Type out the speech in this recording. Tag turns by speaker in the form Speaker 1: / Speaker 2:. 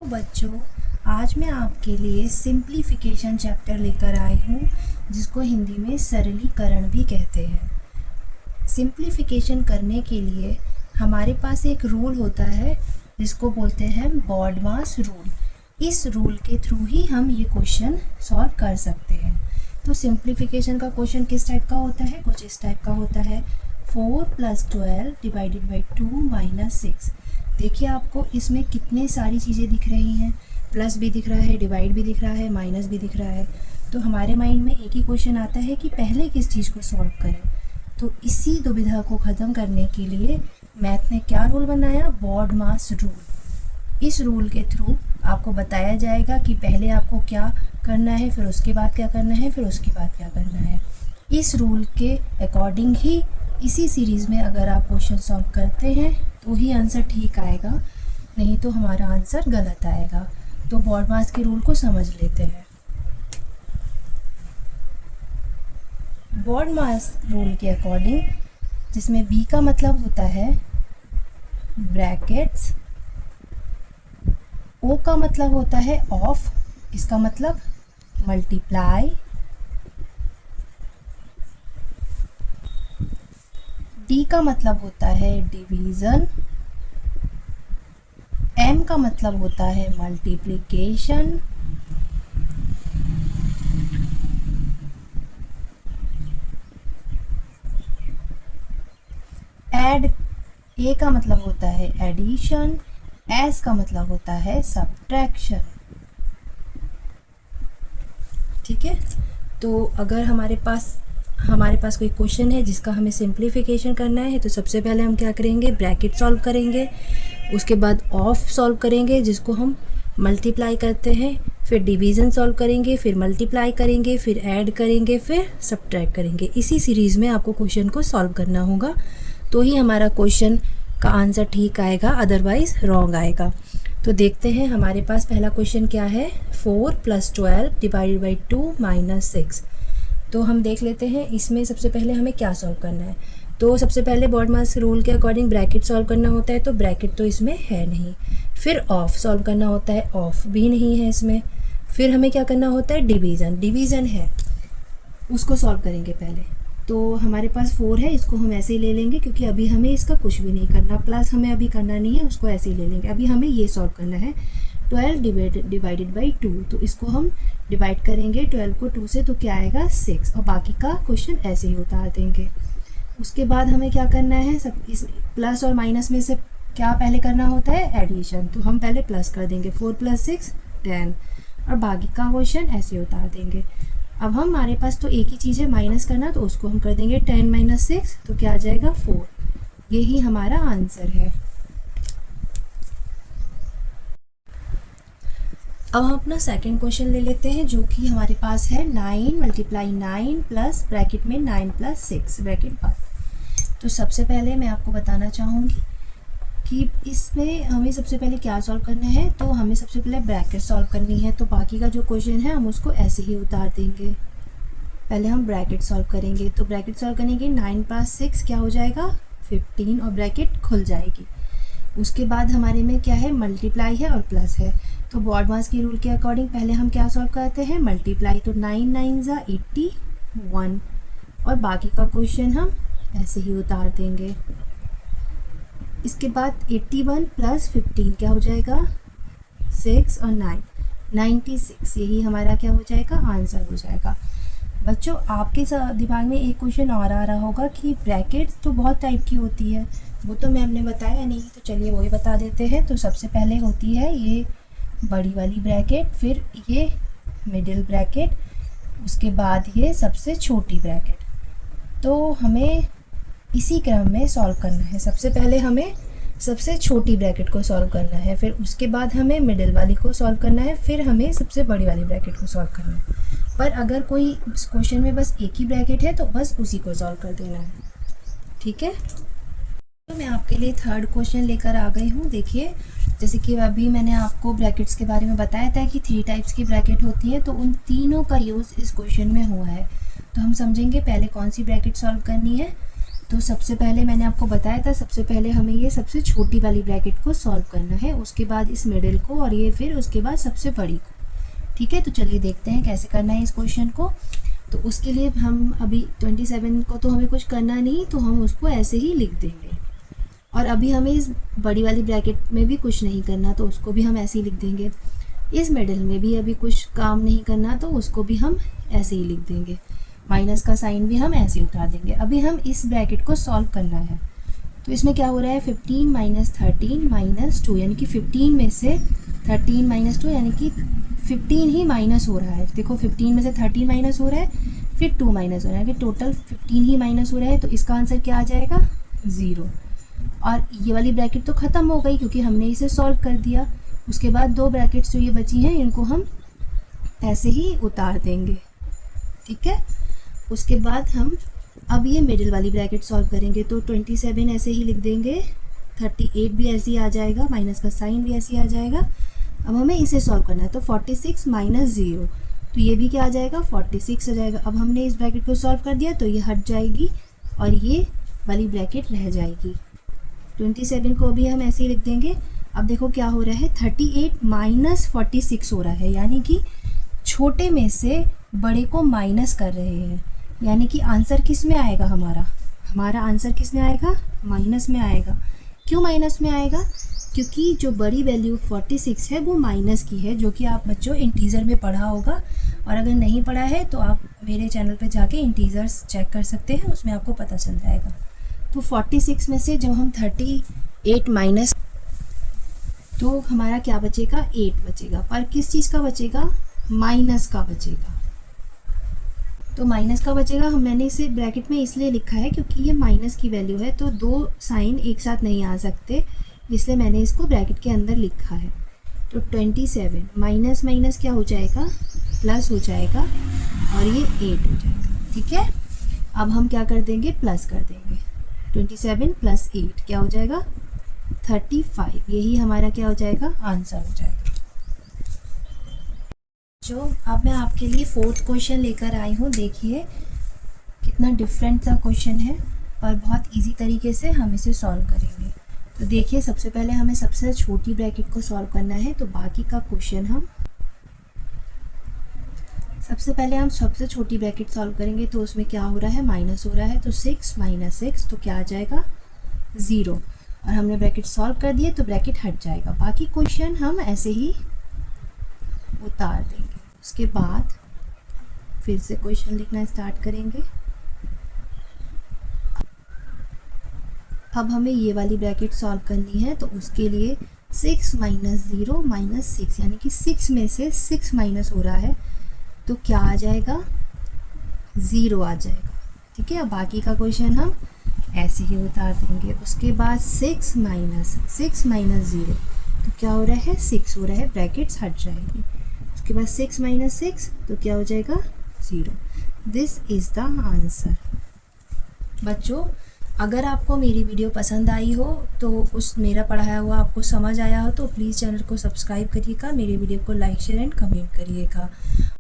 Speaker 1: बच्चों, आज मैं आपके लिए सिंप्लीफिकेशन चैप्टर लेकर आई हूँ, जिसको हिंदी में सरलीकरण भी कहते हैं। सिंप्लीफिकेशन करने के लिए हमारे पास एक रूल होता है जिसको बोलते हैं बॉडमास रूल। इस रूल के थ्रू ही हम ये क्वेश्चन सॉल्व कर सकते हैं। तो सिंप्लीफिकेशन का क्वेश्चन किस टाइप का होता है? कुछ इस टाइप का होता है, 4 + 12 डिवाइडेड बाई 2 - 6। देखिए आपको इसमें कितनी सारी चीज़ें दिख रही हैं, प्लस भी दिख रहा है, डिवाइड भी दिख रहा है, माइनस भी दिख रहा है। तो हमारे माइंड में एक ही क्वेश्चन आता है कि पहले किस चीज़ को सॉल्व करें। तो इसी दुविधा को ख़त्म करने के लिए मैथ ने क्या रूल बनाया? BODMAS rule. इस रूल के थ्रू आपको बताया जाएगा कि पहले आपको क्या करना है, फिर उसके बाद क्या करना है, फिर उसके बाद क्या करना है। इस रूल के अकॉर्डिंग ही इसी सीरीज़ में अगर आप क्वेश्चन सॉल्व करते हैं तो ही आंसर ठीक आएगा, नहीं तो हमारा आंसर गलत आएगा। तो बॉडमास के रूल को समझ लेते हैं। बॉडमास रूल के अकॉर्डिंग, जिसमें बी का मतलब होता है ब्रैकेट्स, ओ का मतलब होता है ऑफ, इसका मतलब मल्टीप्लाई, डी का मतलब होता है डिवीज़न, एम का मतलब होता है मल्टीप्लिकेशन, एड, ए का मतलब होता है एडिशन, एस का मतलब होता है सब्ट्रैक्शन। ठीक है, तो अगर हमारे पास कोई क्वेश्चन है जिसका हमें सिंप्लीफिकेशन करना है, तो सबसे पहले हम क्या करेंगे? ब्रैकेट सॉल्व करेंगे, उसके बाद ऑफ सॉल्व करेंगे जिसको हम मल्टीप्लाई करते हैं, फिर डिवीज़न सॉल्व करेंगे, फिर मल्टीप्लाई करेंगे, फिर ऐड करेंगे, फिर सब्ट्रैक्ट करेंगे। इसी सीरीज़ में आपको क्वेश्चन को सॉल्व करना होगा, तो ही हमारा क्वेश्चन का आंसर ठीक आएगा, अदरवाइज़ रॉन्ग आएगा। तो देखते हैं हमारे पास पहला क्वेश्चन क्या है। 4 + 12 डिवाइडेड बाई 2 - 6। तो हम देख लेते हैं इसमें सबसे पहले हमें क्या सॉल्व करना है। तो सबसे पहले बॉडमास रूल के अकॉर्डिंग ब्रैकेट सॉल्व करना होता है, तो ब्रैकेट तो इसमें है नहीं। फिर ऑफ सॉल्व करना होता है, ऑफ भी नहीं है इसमें। फिर हमें क्या करना होता है? डिवीज़न है, उसको सॉल्व करेंगे पहले। तो हमारे पास 4 है, इसको हम ऐसे ही ले लेंगे क्योंकि अभी हमें इसका कुछ भी नहीं करना, प्लस हमें अभी करना नहीं है, उसको ऐसे ही ले लेंगे। अभी हमें ये सॉल्व करना है 12 डिवाइडेड बाई 2। तो इसको हम डिवाइड करेंगे 12 को 2 से, तो क्या आएगा? 6, और बाकी का क्वेश्चन ऐसे ही उतार देंगे। उसके बाद हमें क्या करना है? सब इस प्लस और माइनस में से क्या पहले करना होता है? एडिशन। तो हम पहले प्लस कर देंगे, 4 + 6 10, और बाकी का क्वेश्चन ऐसे उतार देंगे। अब हमारे पास तो एक ही चीज़ है, माइनस करना, तो उसको हम कर देंगे 10 - 6, तो क्या आ जाएगा? 4। यही हमारा आंसर है। अब हम अपना सेकंड क्वेश्चन ले लेते हैं, जो कि हमारे पास है 9 × 9 प्लस ब्रैकेट में 9 + 6 ब्रैकेट बंद। तो सबसे पहले मैं आपको बताना चाहूँगी कि इसमें हमें सबसे पहले क्या सॉल्व करना है। तो हमें सबसे पहले ब्रैकेट सॉल्व करनी है, तो बाकी का जो क्वेश्चन है हम उसको ऐसे ही उतार देंगे। पहले हम ब्रैकेट सॉल्व करेंगे, तो ब्रैकेट सॉल्व करने के 9 + 6 क्या हो जाएगा? 15, और ब्रैकेट खुल जाएगी। उसके बाद हमारे में क्या है? मल्टीप्लाई है और प्लस है। तो बॉडमास की रूल के अकॉर्डिंग पहले हम क्या सॉल्व करते हैं? मल्टीप्लाई। तो 9 × 9 = 81, और बाकी का क्वेश्चन हम ऐसे ही उतार देंगे। इसके बाद 81 + 15 क्या हो जाएगा? 6 और 9 96। यही हमारा क्या हो जाएगा? आंसर हो जाएगा। बच्चों, आपके दिमाग में एक क्वेश्चन और आ रहा होगा कि ब्रैकेट्स तो बहुत टाइप की होती है, वो तो मैम ने बताया नहीं, तो चलिए वही बता देते हैं। तो सबसे पहले होती है ये बड़ी वाली ब्रैकेट, फिर ये मिडिल ब्रैकेट, उसके बाद ये सबसे छोटी ब्रैकेट। तो हमें इसी क्रम में सॉल्व करना है। सबसे पहले हमें सबसे छोटी ब्रैकेट को सॉल्व करना है, फिर उसके बाद हमें मिडिल वाली को सॉल्व करना है, फिर हमें सबसे बड़ी वाली ब्रैकेट को सॉल्व करना है। पर अगर कोई क्वेश्चन में बस एक ही ब्रैकेट है तो बस उसी को सॉल्व कर देना है। ठीक है, तो मैं आपके लिए थर्ड क्वेश्चन लेकर आ गई हूँ। देखिए, जैसे कि अभी मैंने आपको ब्रैकेट्स के बारे में बताया था कि 3 टाइप्स की ब्रैकेट होती है, तो उन तीनों का यूज़ इस क्वेश्चन में हुआ है। तो हम समझेंगे पहले कौन सी ब्रैकेट सॉल्व करनी है। तो सबसे पहले मैंने आपको बताया था, सबसे पहले हमें ये सबसे छोटी वाली ब्रैकेट को सॉल्व करना है, उसके बाद इस मिडिल को, और ये फिर उसके बाद सबसे बड़ी को। ठीक है, तो चलिए देखते हैं कैसे करना है इस क्वेश्चन को। तो उसके लिए हम अभी 27 को तो हमें कुछ करना नहीं, तो हम उसको ऐसे ही लिख देंगे। और अभी हमें इस बड़ी वाली ब्रैकेट में भी कुछ नहीं करना, तो उसको भी हम ऐसे ही लिख देंगे। इस मिडिल में भी अभी कुछ काम नहीं करना, तो उसको भी हम ऐसे ही लिख देंगे। माइनस का साइन भी हम ऐसे ही उतार देंगे। अभी हम इस ब्रैकेट को सॉल्व करना है। तो इसमें क्या हो रहा है, 15 माइनस 13 माइनस 2, यानी कि 15 में से 13 माइनस 2, यानी कि 15 ही माइनस हो रहा है। देखो 15 में से 13 माइनस हो रहा है, फिर 2 माइनस हो रहा है, कि टोटल 15 ही माइनस हो रहा है। तो इसका आंसर क्या आ जाएगा, 0। और ये वाली ब्रैकेट तो ख़त्म हो गई क्योंकि हमने इसे सॉल्व कर दिया। उसके बाद दो ब्रैकेट्स जो ये बची हैं, इनको हम ऐसे ही उतार देंगे। ठीक है, उसके बाद हम अब ये मिडिल वाली ब्रैकेट सॉल्व करेंगे। तो 27 ऐसे ही लिख देंगे, 38 भी ऐसे ही आ जाएगा, माइनस का साइन भी ऐसे ही आ जाएगा। अब हमें इसे सॉल्व करना है, तो 46 माइनस 0, तो ये भी क्या आ जाएगा, 46 आ जाएगा। अब हमने इस ब्रैकेट को सॉल्व कर दिया, तो ये हट जाएगी और ये वाली ब्रैकेट रह जाएगी। 27 को भी हम ऐसे ही लिख देंगे। अब देखो क्या हो रहा है, 38 माइनस 46 हो रहा है, यानी कि छोटे में से बड़े को माइनस कर रहे हैं, यानी कि आंसर किस में आएगा, हमारा आंसर किस में आएगा, माइनस में आएगा। क्यों माइनस में आएगा, क्योंकि जो बड़ी वैल्यू 46 है वो माइनस की है, जो कि आप बच्चों इंटीजर में पढ़ा होगा। और अगर नहीं पढ़ा है तो आप मेरे चैनल पे जाके इंटीजर्स चेक कर सकते हैं, उसमें आपको पता चल जाएगा। तो 46 में से जब हम 38 माइनस, तो हमारा क्या बचेगा, 8 बचेगा। पर किस चीज़ का बचेगा, माइनस का बचेगा। तो माइनस का बचेगा, मैंने इसे ब्रैकेट में इसलिए लिखा है क्योंकि ये माइनस की वैल्यू है, तो दो साइन एक साथ नहीं आ सकते, इसलिए मैंने इसको ब्रैकेट के अंदर लिखा है। तो 27 माइनस माइनस क्या हो जाएगा, प्लस हो जाएगा, और ये 8 हो जाएगा। ठीक है, अब हम क्या कर देंगे, प्लस कर देंगे। 27 प्लस 8 क्या हो जाएगा, 35। यही हमारा क्या हो जाएगा, आंसर हो जाएगा। जो अब मैं आपके लिए 4th क्वेश्चन लेकर आई हूँ। देखिए कितना डिफरेंट सा क्वेश्चन है, और बहुत इजी तरीके से हम इसे सॉल्व करेंगे। तो देखिए सबसे पहले हमें सबसे छोटी ब्रैकेट को सॉल्व करना है, तो बाकी का क्वेश्चन हम सबसे पहले हम सबसे छोटी ब्रैकेट सॉल्व करेंगे। तो उसमें क्या हो रहा है, माइनस हो रहा है, तो 6 माइनस 6, तो क्या आ जाएगा, 0। और हमने ब्रैकेट सॉल्व कर दिए तो ब्रैकेट हट जाएगा। बाकी क्वेश्चन हम ऐसे ही उतार देंगे। उसके बाद फिर से क्वेश्चन लिखना स्टार्ट करेंगे। अब हमें ये वाली ब्रैकेट सॉल्व करनी है, तो उसके लिए 6 माइनस 0 माइनस 6, यानी कि 6 में से 6 माइनस हो रहा है, तो क्या आ जाएगा, 0 आ जाएगा। ठीक है, अब बाकी का क्वेश्चन हम ऐसे ही उतार देंगे। उसके बाद 6 माइनस 0, तो क्या हो रहा है, 6 हो रहा है, ब्रैकेट्स हट जाएगी। उसके बाद 6 माइनस 6, तो क्या हो जाएगा, 0। This is the answer. बच्चों अगर आपको मेरी वीडियो पसंद आई हो, तो उस मेरा पढ़ाया हुआ आपको समझ आया हो, तो प्लीज़ चैनल को सब्सक्राइब करिएगा, मेरी वीडियो को लाइक शेयर एंड कमेंट करिएगा।